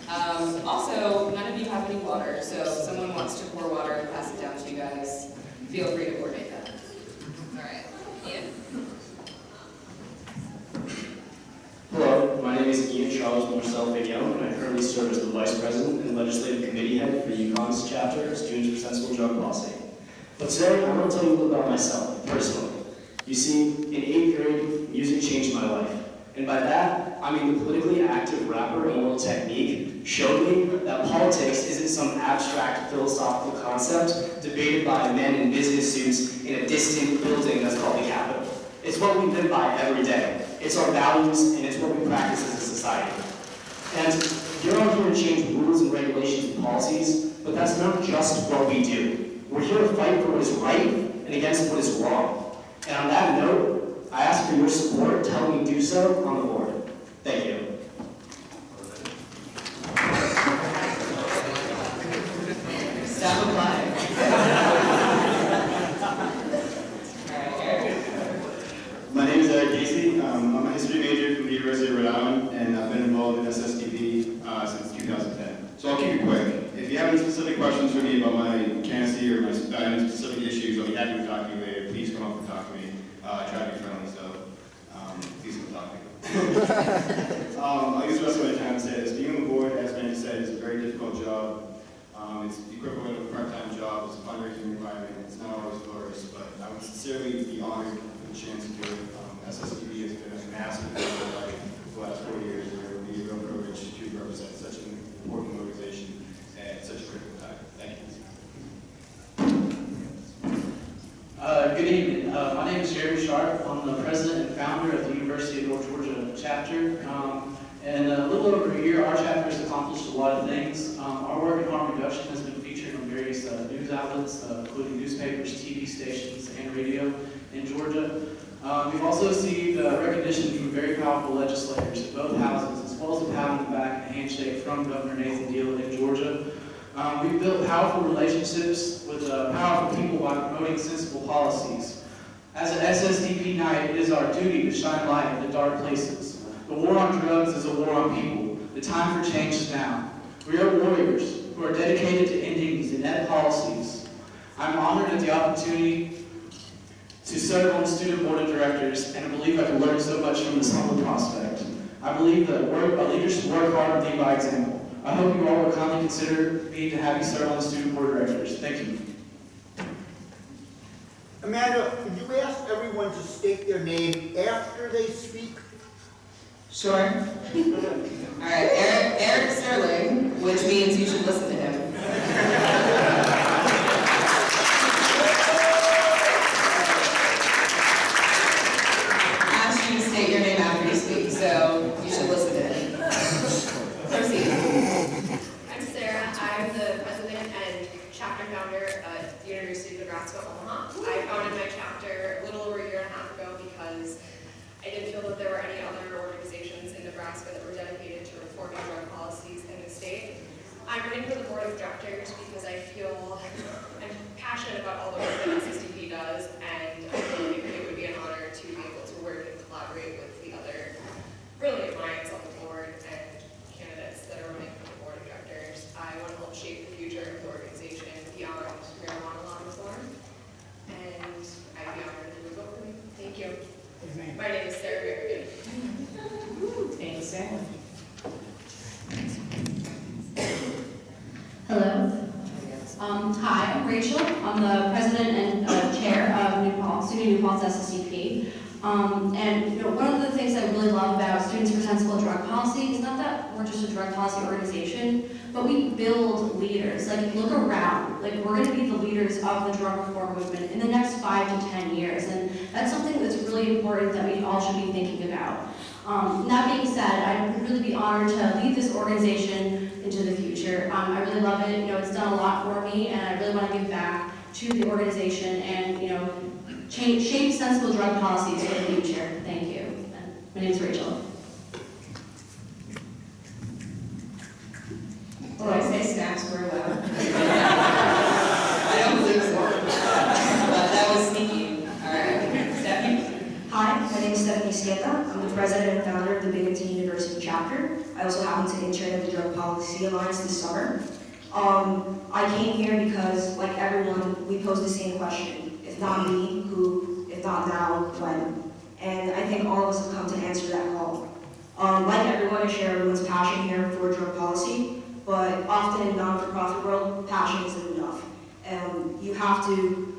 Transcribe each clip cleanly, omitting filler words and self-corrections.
Also, none of you have any water, so if someone wants to pour water and pass it down to you guys, feel free to coordinate that. All right, Ian? Hello, my name is Ian Charles Marcel Vignon, and I currently serve as the Vice President and Legislative Committee Head for UConn's chapter of Students for Sensible Drug Policy. But today, I want to tell you a little about myself, personally. You see, in 8th grade, music changed my life. And by that, I mean the politically active rapper Immortal Technique showed me that politics isn't some abstract philosophical concept debated by men in business suits in a distant building that's called the Capitol. It's what we live by every day. It's our values, and it's what we practice as a society. And you're not here to change rules and regulations and policies, but that's not just what we do. We're here to fight for what is right and against what is wrong. And on that note, I ask for your support to help me do so on the board. Thank you. Stop applying. My name is Eric Casey. I'm a history major from the University of Rhode Island, and I've been involved in SSDP since 2010. So I'll keep it quick. If you have any specific questions for me about my candidacy or any specific issues, I'll be happy to talk to you later. Please come up and talk to me. I try to be friendly, so please come talk to me. I guess the rest of my time to say is being on the board, as Mandy said, is a very difficult job. It's the equivalent of a part-time job. It's a fundraising environment. It's not always glorious, but I would sincerely be honored for the chance to do it. SSDP has been a massive part of my life for the last 4 years, and it would be a real privilege to represent such an important organization at such a critical time. Thank you. Good evening. My name is Jeremy Sharp. I'm the president and founder of the University of North Georgia chapter. In a little over a year, our chapter has accomplished a lot of things. Our work in harm reduction has been featured on various news outlets, including newspapers, TV stations, and radio in Georgia. We've also received recognition from very powerful legislators in both houses, as well as a pat on the back and a handshake from Governor Nathan Deal in Georgia. We've built powerful relationships with powerful people by promoting sensible policies. As an SSDP Knight, it is our duty to shine light in the dark places. The war on drugs is a war on people. The time for change is now. We are warriors who are dedicated to ending these inept policies. I'm honored at the opportunity to serve on the student board of directors, and I believe I can learn so much from this humble prospect. I believe that our leaders should work hard and lead by example. I hope you all will kindly consider me to have you serve on the student board of directors. Thank you. Amanda, could you ask everyone to state their name after they speak? Sure. All right, Eric Sterling, which means you should listen to him. Ask you to state your name after you speak, so you should listen to him. Proceed. I'm Sarah. I'm the president and chapter founder at the University of Nebraska, Omaha. I founded my chapter a little over a year and a half ago because I didn't feel that there were any other organizations in Nebraska that were dedicated to reforming drug policies in the state. I'm running for the board of directors because I feel I'm passionate about all the work that SSDP does, and I think it would be an honor to be able to work and collaborate with the other brilliant minds on the board and candidates that are running for the board of directors. I want to help shape the future of the organization beyond marijuana law reform, and I'd be honored if you would vote for me. Thank you. My name is Sarah Berrigan. Thanks, Sarah. Hello. Hi, I'm Rachel. I'm the president and chair of Student New Paltz SSDP. And one of the things I really love about Students for Sensible Drug Policy is not that we're just a drug policy organization, but we build leaders. Like, look around. Like, we're going to be the leaders of the drug reform movement in the next 5 to 10 years. And that's something that's really important that we all should be thinking about. That being said, I would really be honored to lead this organization into the future. I really love it. It's done a lot for me, and I really want to give back to the organization and, shape sensible drug policies for the future. Thank you. And my name is Rachel. Well, I say snacks were allowed. I don't believe so. But that was sneaky. All right. Stephanie? Hi, my name is Stephanie Sketa. I'm the president and founder of the Binghamton University chapter. chapter. I also happen to intern at the Drug Policy Alliance this summer. I came here because, like everyone, we pose the same question. If not me, who? If not now, when? And I think all of us have come to answer that call. Like everyone, I share everyone's passion here for drug policy, but often in the non-for-profit world, passion isn't enough. You have to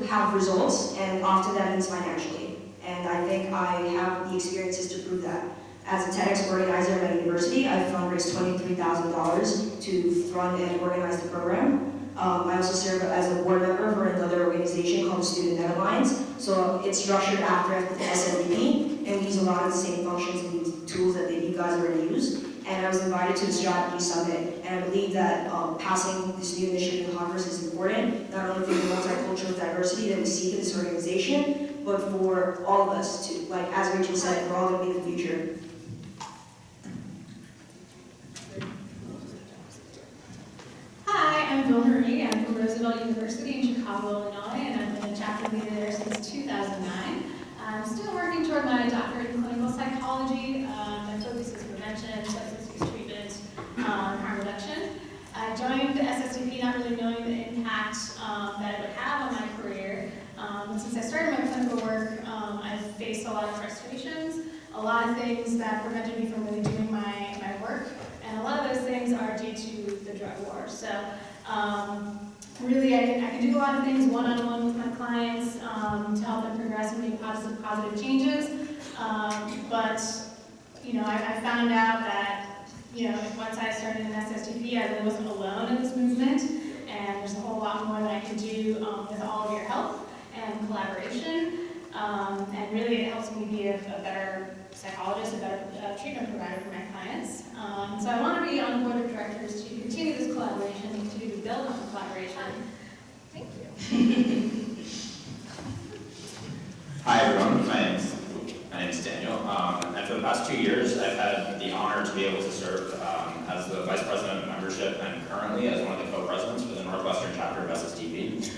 have results, and often that means financially. And I think I have the experiences to prove that. As a TEDx organizer at my university, I've fundraised $23,000 to run and organize the program. I also serve as a board member for another organization called the Student Net Alliance. So it's structured after SSDP, and we use a lot of the same functions and tools that you guys already use. And I was invited to the strategy summit, and I believe that passing this new initiative in Congress is important, not only for the multicultural diversity that we see in this organization, but for all of us to, like as Rachel said, we're all going to be the future. Hi, I'm Bill Marie. I'm from Roosevelt University in Chicago, Illinois, and I've been a chapter leader there since 2009. I'm still working toward my doctorate in clinical psychology. My focus is prevention, substance use treatment, harm reduction. I joined the SSDP not really knowing the impact that it would have on my career. Since I started my clinical work, I've faced a lot of frustrations, a lot of things that prevented me from really doing my work, and a lot of those things are due to the drug war. So really, I can do a lot of things one-on-one with my clients to help them progress and make positive changes. But I found out that once I started in SSDP, I really wasn't alone in this movement, and there's a whole lot more that I can do with all of your help and collaboration. And really, it helps me be a better psychologist, a better treatment provider for my clients. So I want to be on the board of directors to continue this collaboration, continue to build on the collaboration. Thank you. Hi everyone, my name is Daniel, and for the past 2 years I've had the honor to be able to serve as the Vice President of Membership and currently as one of the co-presidents for the Northwestern chapter of SSDP.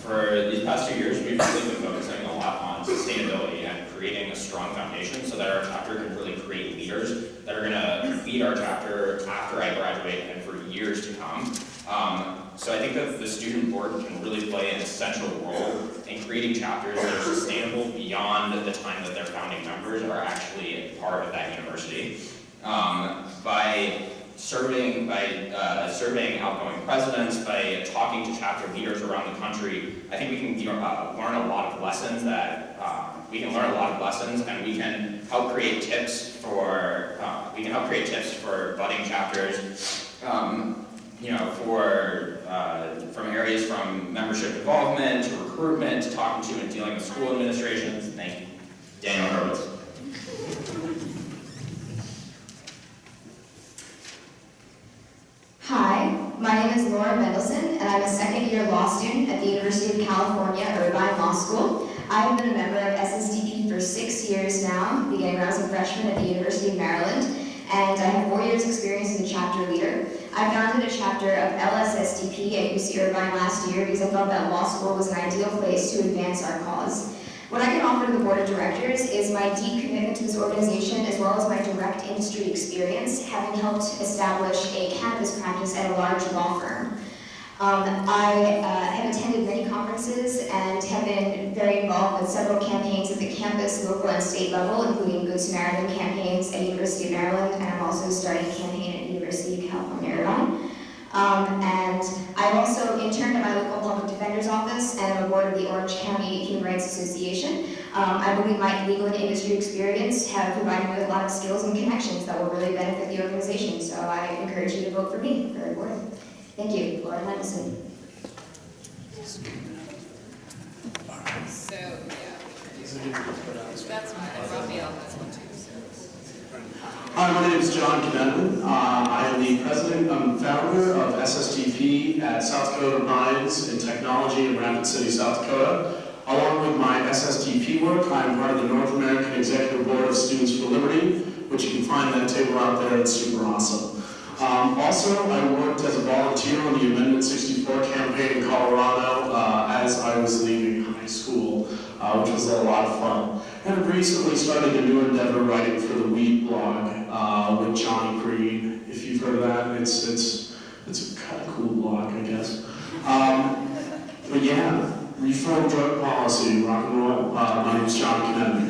For these past 2 years, we've really been focusing a lot on sustainability and creating a strong foundation so that our chapter can really create leaders that are going to lead our chapter after I graduate and for years to come. So I think that the student board can really play an essential role in creating chapters that are sustainable beyond the time that their founding members are actually part of that university. By serving outgoing presidents, by talking to chapter leaders around the country, I think we can learn a lot of lessons and we can help create tips for budding chapters. From areas from membership involvement to recruitment to talking to and dealing with school administrations. Thank you. Daniel Hurwitz. Hi, my name is Laura Mendelson, and I'm a second-year law student at the University of California, Irvine Law School. I've been a member of SSDP for 6 years now, beginning when I was a freshman at the University of Maryland, and I have 4 years' experience as a chapter leader. I founded a chapter of LSSDP at UC Irvine last year because I felt that law school was an ideal place to advance our cause. What I can offer to the board of directors is my deep commitment to this organization as well as my direct industry experience, having helped establish a cannabis practice at a large law firm. I have attended many conferences and have been very involved with several campaigns at the campus, local, and state level, including Good Samaritan campaigns at University of Maryland, and I'm also starting a campaign at University of California, Irvine. And I've also interned at my local public defender's office and I'm a board of the Orange County Human Rights Association. I believe my legal and industry experience have provided me with a lot of skills and connections that will really benefit the organization, so I encourage you to vote for me for the board. Thank you, Laura Mendelson. So, yeah. That's fine, and Raphael has one too. Hi, my name is John Kennedman. I am the president and founder of SSDP at South Dakota Mines in Technology in Rapid City, South Dakota. Along with my SSDP work, I am part of the North American Executive Board of Students for Liberty, which you can find that table out there. It's super awesome. Also, I worked as a volunteer on the Amendment 64 campaign in Colorado as I was leaving high school, which was a lot of fun. And I've recently started a new endeavor writing for the Weed blog with Johnny Creed. If you've heard of that, it's a kind of cool blog, I guess. But yeah, reform drug policy, rock and roll. My name's John Kennedy.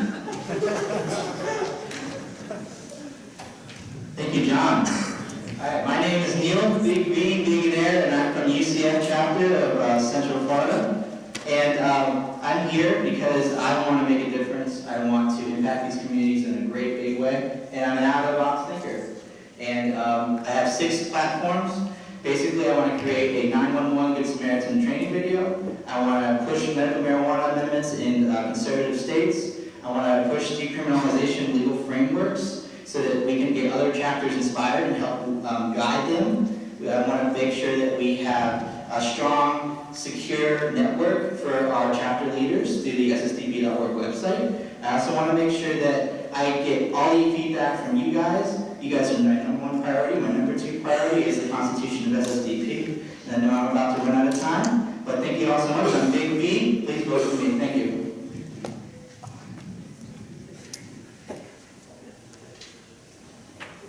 Thank you, John. Hi, my name is Neil, Big V, Billionaire, and I'm from UCF chapter of Central Florida. And I'm here because I want to make a difference. I want to impact these communities in a great big way. And I'm an out-of-the-box thinker. And I have 6 platforms. Basically, I want to create a 911 Good Samaritan training video. I want to push medical marijuana amendments in conservative states. I want to push decriminalization legal frameworks so that we can get other chapters inspired and help guide them. I want to make sure that we have a strong, secure network for our chapter leaders through the SSDP.org website. I also want to make sure that I get all the feedback from you guys. You guys are my #1 priority. My #2 priority is the Constitution of SSDP. And I know I'm about to run out of time, but thank you all so much. I'm Big V. Please vote for me. Thank you.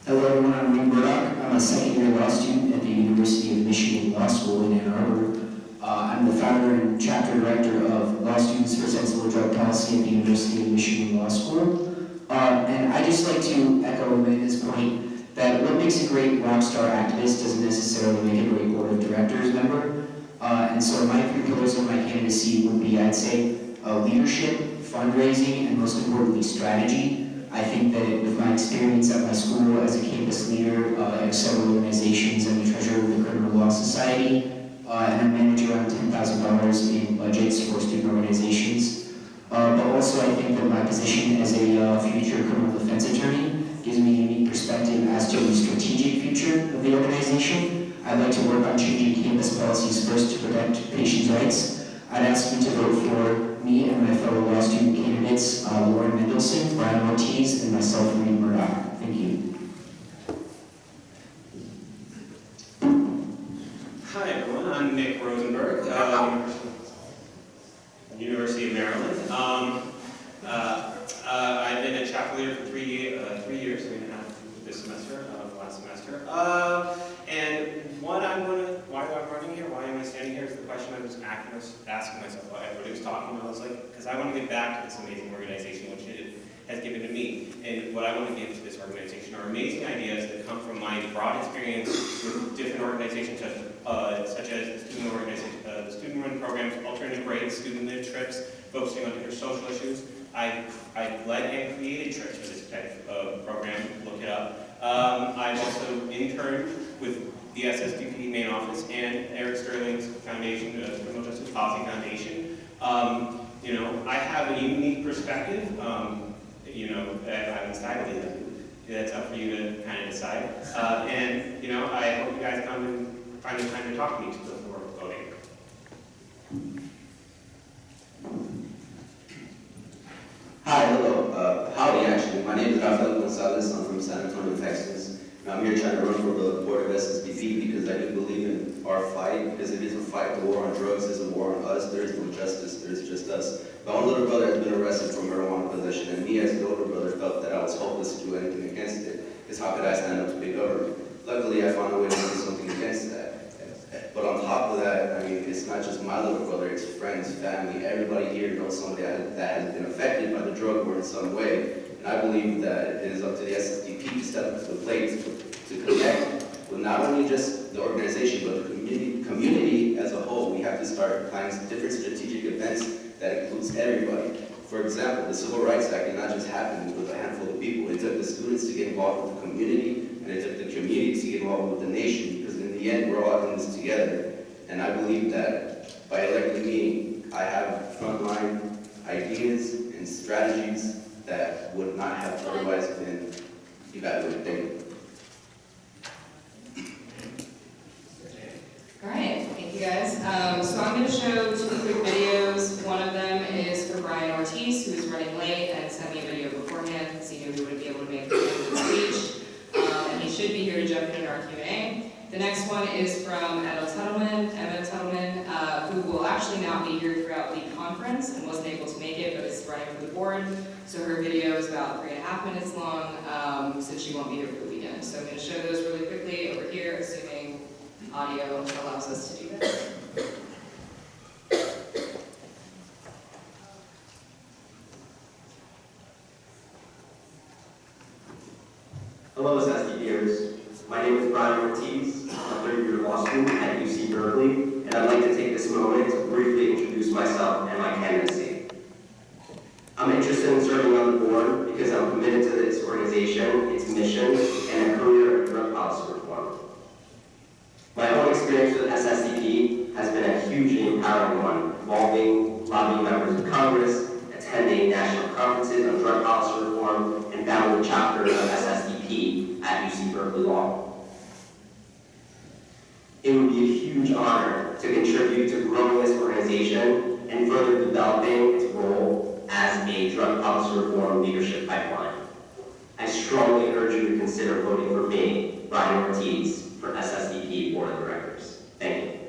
Hello everyone, I'm Reed Murdoch. I'm a second-year law student at the University of Michigan Law School in Ann Arbor. I'm the founder and chapter director of Law Students for Sensible Drug Policy at the University of Michigan Law School. And I just like to echo Amanda's point that what makes a great rock star activist doesn't necessarily make a great board of directors member. And so my 3 pillars of my candidacy would be, I'd say, leadership, fundraising, and most importantly, strategy. I think that with my experience at my school as a campus leader at several organizations, I'm the treasurer of the Criminal Law Society, and I manage around $10,000 in budgets for student organizations. But also I think that my position as a future criminal defense attorney gives me a unique perspective as to the strategic future of the organization. I'd like to work on changing campus policies first to protect patients' rights. I'd ask you to vote for me and my fellow law student candidates, Lauren Mendelson, Brian Ortiz, and myself, Reed Murdoch. Thank you. Hi everyone, I'm Nick Rosenberg, University of Maryland. I've been a chapter leader for 3 years, 3.5 this semester, last semester. And why am I running here? Why am I standing here is the question I was asking myself while everybody was talking. I was like, because I want to give back to this amazing organization, which it has given to me. And what I want to give to this organization are amazing ideas that come from my broad experience with different organizations, such as the student-run programs, alternative rates, student-led trips, focusing on different social issues. I led and created trips for this type of program. Look it up. I've also interned with the SSDP main office and Eric Sterling's foundation, the Criminal Justice Policy Foundation. I have a unique perspective. I'm entitled to. That's up for you to kind of decide. And I hope you guys come and find the time to talk to me before voting. Hi, hello. Howdy, actually. My name is Rafael Gonzalez. I'm from San Antonio, Texas. And I'm here trying to run for the board of SSDP because I do believe in our fight, because it is a fight. The war on drugs is a war on us. There is no justice. There is just us. My own little brother has been arrested for marijuana possession, and me as the older brother felt that I was hopeless to do anything against it, because how could I stand up to big government? Luckily, I found a way to do something against that. But on top of that, I mean, it's not just my little brother, it's friends, family, everybody here knows somebody that has been affected by the drug war in some way. And I believe that it is up to the SSDP to step up to the plate to connect with not only just the organization, but the community as a whole. We have to start planning different strategic events that includes everybody. For example, the Civil Rights Act did not just happen with a handful of people. It took the students to get involved with the community, and it took the community to get involved with the nation, because in the end, we're all in this together. And I believe that by electing me, I have frontline ideas and strategies that would not have otherwise been evaluated. Thank you. All right, thank you guys. So I'm going to show 2 quick videos. One of them is for Brian Ortiz, who's running late and sent me a video beforehand because he knew he wouldn't be able to make the end of the speech. And he should be here to jump in our Q&A. The next one is from Emma Tuttleman, who will actually not be here throughout the conference and wasn't able to make it, but is running for the board. So her video is about 3.5 minutes long, so she won't be here for the weekend. So I'm going to show those really quickly over here, assuming audio allows us to do that. Hello, SSDPers. My name is Brian Ortiz. I'm a third-year law student at UC Berkeley, and I'd like to take this moment to briefly introduce myself and my candidacy. I'm interested in serving on the board because I'm committed to this organization, its mission, and a career in drug policy reform. My own experience with SSDP has been a hugely empowering one, involving lobbying members of Congress, attending national conferences on drug policy reform, and founding the chapter of SSDP at UC Berkeley Law. It would be a huge honor to contribute to growing this organization and further developing its role as a drug policy reform leadership pipeline. I strongly urge you to consider voting for me, Brian Ortiz, for SSDP Board of Directors. Thank you.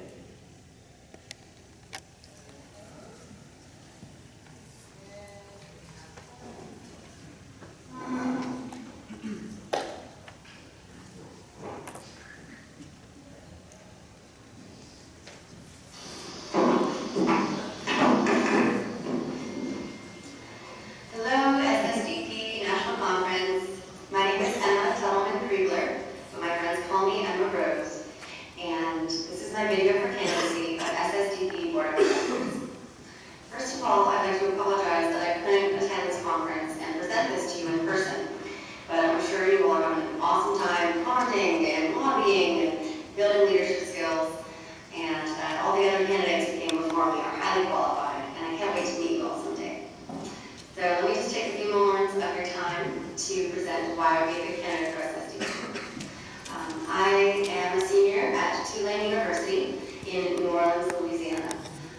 Hello, SSDP National Conference. My name is Emma Tuttleman-Kriegler, but my friends call me Emma Rose. And this is my video for candidacy of SSDP Board of Directors. First of all, I'd like to apologize that I couldn't attend this conference and present this to you in person. But I'm sure you all are having an awesome time commenting and lobbying and building leadership skills, and that all the other candidates who came before me are highly qualified, and I can't wait to meet you all someday. So let me just take a few moments of your time to present why I would be a good candidate for SSDP. I am a senior at Tulane University in New Orleans, Louisiana.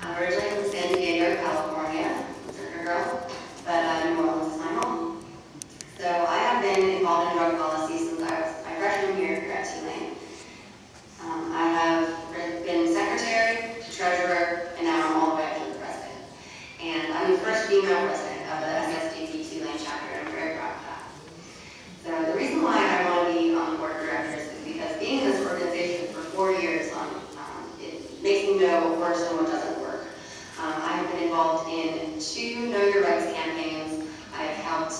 I'm originally from San Diego, California, Surfer girl, but New Orleans is my home. So I have been involved in drug policy since I was my freshman year here at Tulane. I have been secretary to treasurer, and now I'm all the way up to the president. And I'm the first female president of the SSDP Tulane chapter, and I'm very proud of that. So the reason why I want to be on the board of directors is because being in this organization for 4 years, it makes me know what works and what doesn't work. I have been involved in 2 Know Your Rights campaigns. I've helped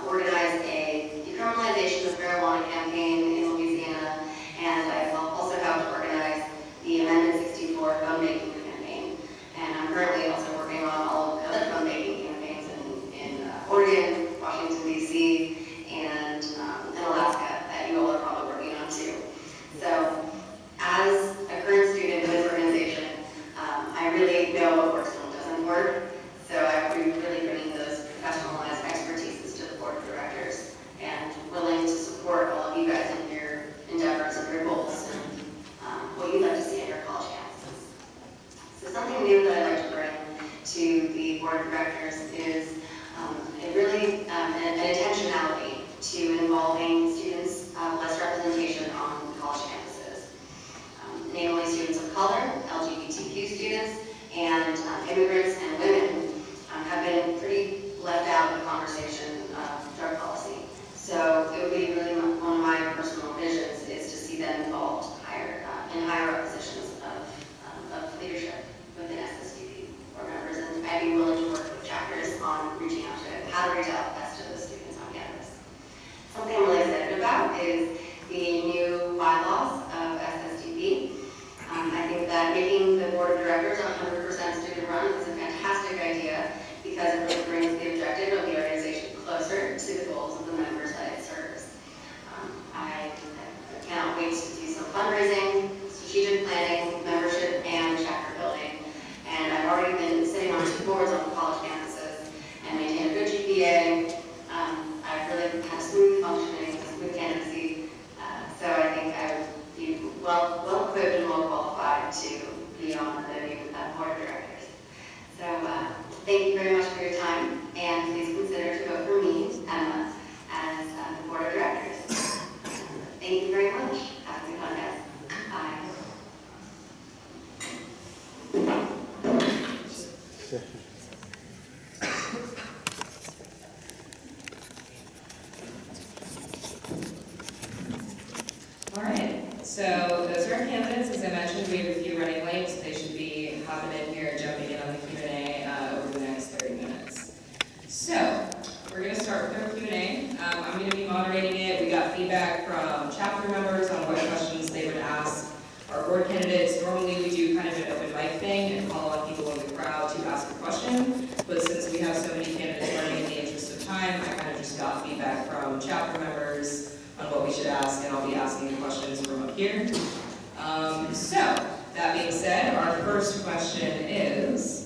organize a decriminalization of marijuana campaign in Louisiana, and I've also helped organize the Amendment 64 phone-making campaign. And I'm currently also working on all of the other phone-making campaigns in Oregon, Washington, D.C., and in Alaska that you all are probably working on too. So as a current student in this organization, I So those are our candidates. As I mentioned, we have a few running late, so they should be hopping in here and jumping in on the Q&A over the next 30 minutes. So we're going to start with our Q&A. I'm going to be moderating it. We got feedback from chapter members on what questions they would ask our board candidates. Normally we do kind of an open mic thing and call on people in the crowd to ask a question, but since we have so many candidates running in the interest of time, I kind of just got feedback from chapter members on what we should ask, and I'll be asking the questions from up here. So, that being said, our first question is,